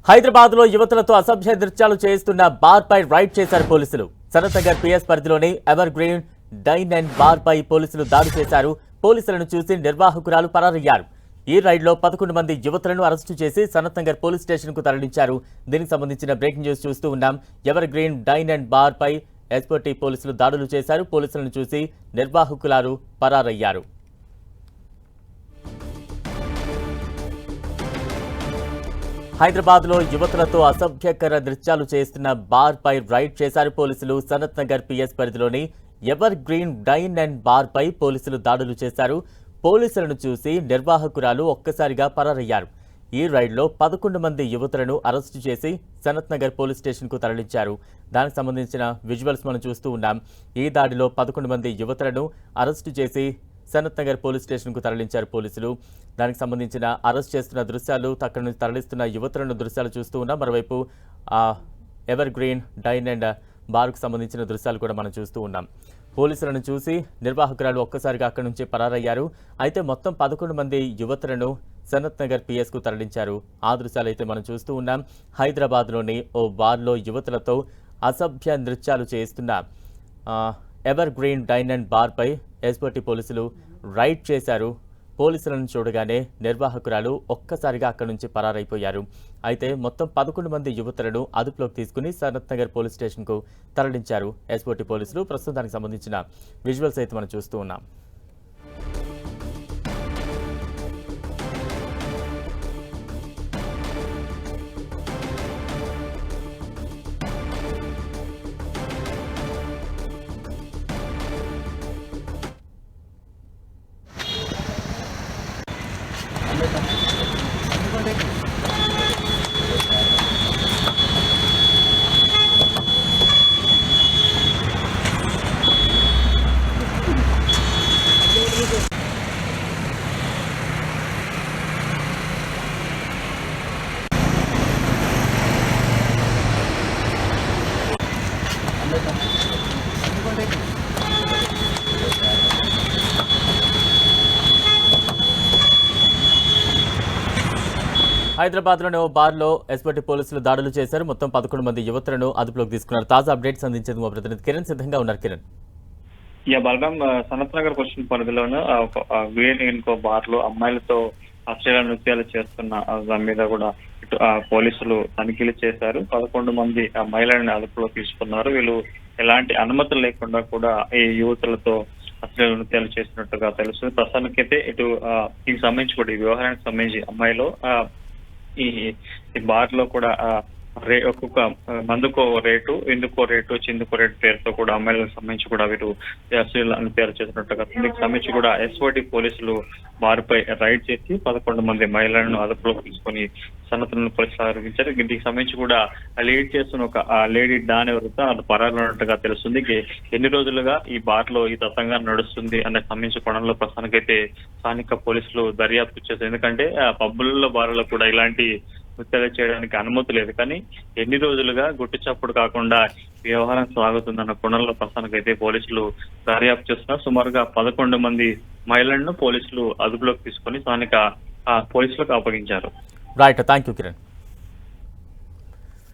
హైదరాబాద్ లో యువతులతో అసభ్య దృశ్యాలు చేయిస్తున్న బార్ పై రైడ్ చేశారు పోలీసులు. సనత్నగర్ పిఎస్ పరిధిలోని ever green dyne and bar పై పోలీసులు దాడి చేశారు. పోలీసులను చూసి నిర్వాహకురాలు పరారయ్యారు. ఈ రైడ్ లో 11 మంది యువతులను అరెస్టు చేసి సనత్నగర్ పోలీస్ స్టేషన్ కు తరలించారు. దీనికి సంబంధించిన బ్రేకింగ్ న్యూస్ చూస్తూ ఉన్నాం. Ever green dyne and bar పై ఎస్పీటీ పోలీసులు దాడులు చేశారు. పోలీసులను చూసి నిర్వాహకురాలు పరారయ్యారు. హైదరాబాద్ లో యువతులతో అసభ్యకర దృశ్యాలు చేస్తున్న బార్ పై రైడ్ చేశారు పోలీసులు. సనత్నగర్ పిఎస్ పరిధిలోని ever green dyne and bar పై పోలీసులు దాడులు చేశారు. పోలీసులను చూసి నిర్వాహకురాలు ఒక్కసారిగా పరారయ్యారు. ఈ రైడ్లో 11 మంది యువతులను అరెస్టు చేసి సనత్నగర్ పోలీస్ స్టేషన్ కు తరలించారు. దానికి సంబంధించిన విజువల్స్ మనం చూస్తూ ఉన్నాం. ఈ దాడిలో 11 మంది యువతులను అరెస్టు చేసి సనత్నగర్ పోలీస్ స్టేషన్ కు తరలించారు పోలీసులు. దానికి సంబంధించిన అరెస్ట్ చేస్తున్న దృశ్యాలు, అక్కడి నుంచి తరలిస్తున్న యువతులను దృశ్యాలు చూస్తూ ఉన్నాం. మరోవైపు ఎవర్ గ్రీన్ డైన్ అండ్ బార్కు సంబంధించిన దృశ్యాలు కూడా మనం చూస్తూ ఉన్నాం. పోలీసులను చూసి నిర్వాహకురాలు ఒక్కసారిగా అక్కడి నుంచి పరారయ్యారు. అయితే మొత్తం 11 మంది యువతులను సనత్నగర్ పిఎస్కు తరలించారు. ఆ దృశ్యాలు అయితే మనం చూస్తూ ఉన్నాం. హైదరాబాద్లోని ఓ బార్లో యువతులతో అసభ్య నృత్యాలు చేస్తున్న ever green dyne and bar పై ఎస్పీటీ పోలీసులు రైడ్ చేశారు. పోలీసులను చూడగానే నిర్వాహకురాలు ఒక్కసారిగా అక్కడి నుంచి పరారైపోయారు. అయితే మొత్తం 11 మంది యువతులను అదుపులోకి తీసుకుని సనత్నగర్ పోలీస్ స్టేషన్కు తరలించారు ఎస్పీటీ పోలీసులు. ప్రస్తుతం దానికి సంబంధించిన విజువల్స్ అయితే మనం చూస్తూ ఉన్నాం. హైదరాబాద్లోని ఓ బార్లో ఎస్పీటీ పోలీసులు దాడులు చేశారు. మొత్తం 11 మంది యువతులను అదుపులోకి తీసుకున్నారు. తాజా అప్డేట్స్ అందించేందుకు మా ప్రతినిధి కిరణ్ సిద్ధంగా ఉన్నారు. కిరణ్, బలరాం, సనత్నగర్ క్వశ్చన్ పరిధిలోను గ్రీన్ ఇంకో బార్ లో అమ్మాయిలతో అశ్లీల నృత్యాలు చేస్తున్న దాని మీద కూడా ఇటు పోలీసులు తనిఖీలు చేశారు. 11 మంది మహిళలను అదుపులో తీసుకున్నారు. వీళ్ళు ఎలాంటి అనుమతులు లేకుండా కూడా ఈ యువతులతో అశ్లీల నృత్యాలు చేసినట్టుగా తెలుస్తుంది. ప్రస్తుతానికైతే ఇటు దీనికి సంబంధించి కూడా ఈ వ్యవహారానికి సంబంధించి అమ్మాయిలో ఈ బార్ లో కూడా ఒక్కొక్క మందుకో రేటు, ఇందుకో రేటు, చిందుకో రేటు పేరుతో కూడా అమ్మాయిలకు సంబంధించి కూడా వీరు అశ్లీల నృత్యాలు చేసినట్టుగా దీనికి సంబంధించి కూడా ఎస్ఓటి పోలీసులు బార్పై రైడ్ చేసి 11 మంది మహిళలను అదుపులోకి తీసుకుని సనత్నగర్ పోలీసులు ఆరోపించారు. దీనికి సంబంధించి కూడా లీడ్ చేస్తున్న ఒక లేడీ డాన్ ఎవరితో అది పరారున్నట్టుగా తెలుస్తుంది. ఎన్ని రోజులుగా ఈ బార్ లో ఈ తతంగా నడుస్తుంది అనే సంబంధించి కోణంలో ప్రస్తుతానికైతే స్థానిక పోలీసులు దర్యాప్తు చేశారు. ఎందుకంటే పబ్బులలో బార్లలో కూడా ఇలాంటి నృత్యాలు చేయడానికి అనుమతి లేదు. కానీ ఎన్ని రోజులుగా గుట్టు చప్పుడు కాకుండా వ్యవహారం సాగుతుందన్న కోణంలో ప్రస్తుతానికైతే పోలీసులు దర్యాప్తు చేస్తున్నారు. సుమారుగా 11 మంది మహిళలను పోలీసులు అదుపులోకి తీసుకొని స్థానిక పోలీసులకు అప్పగించారు. Right, thank you Kiran.